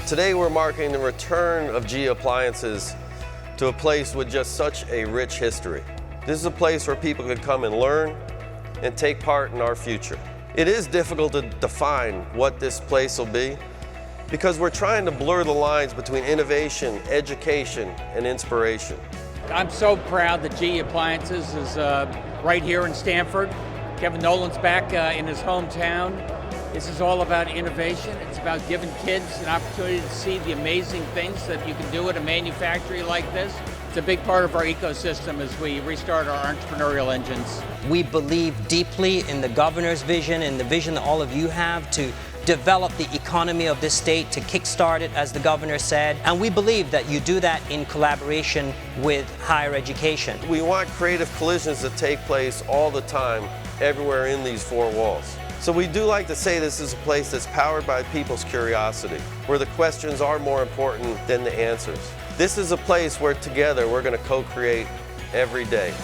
Today we're marking the return of GE Appliances to a place with just such a rich history. This is a place where people can come and learn and take part in our future. It is difficult to define what this place will be because we're trying to blur the lines between innovation, education, and inspiration. I'm so proud that GE Appliances is right here in Stamford. Kevin Nolan's back in his hometown. This is all about innovation. It's about giving kids an opportunity to see the amazing things that you can do at a manufactory like this. It's a big part of our ecosystem as we restart our entrepreneurial engines. We believe deeply in the governor's vision and the vision that all of you have to develop the economy of this state, to kickstart it, as the governor said. And we believe that you do that in collaboration with higher education. We want creative collisions to take place all the time, everywhere in these four walls. So we do like to say this is a place that's powered by people's curiosity, where the questions are more important than the answers. This is a place where together we're going to co-create every day.